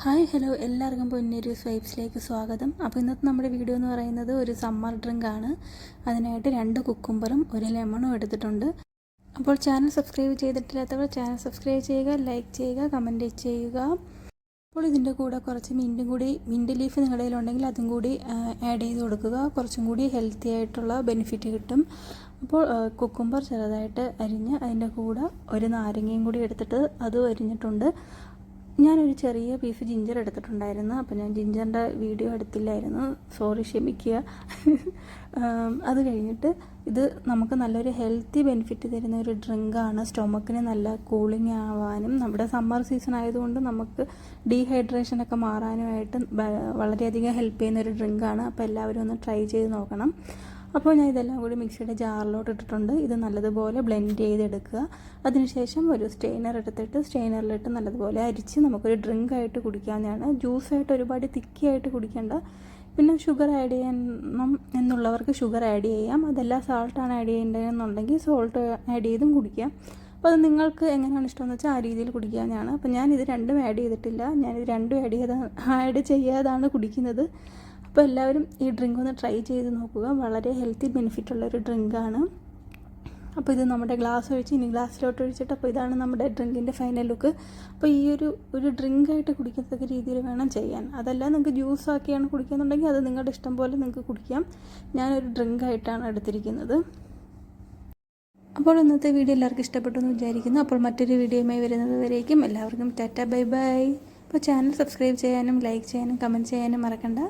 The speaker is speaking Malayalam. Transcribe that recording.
ഹായ് ഹലോ എല്ലാവർക്കും പൊന്നേരി വൈബ്സിലേക്ക് സ്വാഗതം. അപ്പോൾ ഇന്നത്തെ നമ്മുടെ വീഡിയോ എന്ന് പറയുന്നത് ഒരു സമ്മർ ഡ്രിങ്ക് ആണ്. അതിനായിട്ട് 2 കുക്കുംബറും 1 ലെമണും എടുത്തിട്ടുണ്ട്. അപ്പോൾ ചാനൽ സബ്സ്ക്രൈബ് ചെയ്തിട്ടില്ലാത്തവർ ചാനൽ സബ്സ്ക്രൈബ് ചെയ്യുക, ലൈക്ക് ചെയ്യുക, കമൻറ്റ് ചെയ്യുക. അപ്പോൾ ഇതിൻ്റെ കൂടെ കുറച്ച് മിൻറ്റ് ലീഫ് നിങ്ങളുടെ കയ്യിലുണ്ടെങ്കിൽ അതും കൂടി ആഡ് ചെയ്ത് കൊടുക്കുക. കുറച്ചും കൂടി ഹെൽത്തി ആയിട്ടുള്ള ബെനിഫിറ്റ് കിട്ടും. അപ്പോൾ കുക്കുംബർ ചെറുതായിട്ട് അരിഞ്ഞ് അതിൻ്റെ കൂടെ ഒരു നാരങ്ങയും കൂടി എടുത്തിട്ട് അതും അരിഞ്ഞിട്ടുണ്ട്. ഞാനൊരു ചെറിയ പീസ് ജിഞ്ചർ എടുത്തിട്ടുണ്ടായിരുന്നു. അപ്പോൾ ഞാൻ ജിഞ്ചറിൻ്റെ വീഡിയോ എടുത്തില്ലായിരുന്നു, സോറി, ക്ഷമിക്കുക. അത് കഴിഞ്ഞിട്ട് ഇത് നമുക്ക് നല്ലൊരു ഹെൽത്തി ബെനിഫിറ്റ് തരുന്ന ഒരു ഡ്രിങ്കാണ്. സ്റ്റൊമക്കിന് നല്ല കൂളിംഗ് ആവാനും നമ്മുടെ സമ്മർ സീസൺ ആയതുകൊണ്ട് നമുക്ക് ഡീഹൈഡ്രേഷനൊക്കെ മാറാനുമായിട്ട് വളരെയധികം ഹെൽപ്പ് ചെയ്യുന്ന ഒരു ഡ്രിങ്കാണ്. അപ്പോൾ എല്ലാവരും ഒന്ന് ട്രൈ ചെയ്ത് നോക്കണം. അപ്പോൾ ഞാൻ ഇതെല്ലാം കൂടി മിക്സിയുടെ ജാറിലോട്ട് ഇട്ടിട്ടുണ്ട്. ഇത് നല്ലതുപോലെ ബ്ലെൻഡ് ചെയ്തെടുക്കുക. അതിനുശേഷം ഒരു സ്ട്രെയിനർ എടുത്തിട്ട് സ്ട്രെയിനറിലിട്ട് നല്ലതുപോലെ അരിച്ച് നമുക്കൊരു ഡ്രിങ്കായിട്ട് കുടിക്കാവുന്നതാണ്. ജ്യൂസായിട്ട് ഒരുപാട് തിക്കിയായിട്ട് കുടിക്കേണ്ട. പിന്നെ ഷുഗർ ആഡ് ചെയ്യണം എന്നുള്ളവർക്ക് ഷുഗർ ആഡ് ചെയ്യാം. അതല്ല സാൾട്ടാണ് ആഡ് ചെയ്യേണ്ടതെന്നുണ്ടെങ്കിൽ സോൾട്ട് ആഡ് ചെയ്തും കുടിക്കാം. അപ്പോൾ അത് നിങ്ങൾക്ക് എങ്ങനെയാണ് ഇഷ്ടമെന്ന് വെച്ചാൽ ആ രീതിയിൽ കുടിക്കാവുന്നതാണ്. അപ്പോൾ ഞാനിത് രണ്ടും ആഡ് ചെയ്തിട്ടില്ല, ഞാനിത് രണ്ടും ആഡ് ചെയ്യാതാണ് കുടിക്കുന്നത്. അപ്പോൾ എല്ലാവരും ഈ ഡ്രിങ്ക് ഒന്ന് ട്രൈ ചെയ്ത് നോക്കുക. വളരെ ഹെൽത്തി ബെനിഫിറ്റുള്ളൊരു ഡ്രിങ്കാണ്. അപ്പോൾ ഇത് നമ്മുടെ ഗ്ലാസ് ഒഴിച്ച് ഇനി ഗ്ലാസ്സിലോട്ട് ഒഴിച്ചിട്ട് അപ്പോൾ ഇതാണ് നമ്മുടെ ഡ്രിങ്കിൻ്റെ ഫൈനൽ ലുക്ക്. അപ്പോൾ ഈ ഒരു ഡ്രിങ്കായിട്ട് കുടിക്കത്തക്ക രീതിയിൽ വേണം ചെയ്യാൻ. അതല്ല നിങ്ങൾക്ക് ജ്യൂസ് ആക്കിയാണ് കുടിക്കുന്നുണ്ടെങ്കിൽ അത് നിങ്ങളുടെ ഇഷ്ടം പോലെ നിങ്ങൾക്ക് കുടിക്കാം. ഞാനൊരു ഡ്രിങ്കായിട്ടാണ് എടുത്തിരിക്കുന്നത്. അപ്പോൾ ഇന്നത്തെ വീഡിയോ എല്ലാവർക്കും ഇഷ്ടപ്പെട്ടു എന്ന് വിചാരിക്കുന്നു. അപ്പോൾ മറ്റൊരു വീഡിയോയുമായി വരുന്നത് വരേക്കും എല്ലാവർക്കും ടാറ്റ ബൈ ബൈ. അപ്പോൾ ചാനൽ സബ്സ്ക്രൈബ് ചെയ്യാനും ലൈക്ക് ചെയ്യാനും കമൻറ്റ് ചെയ്യാനും മറക്കണ്ട.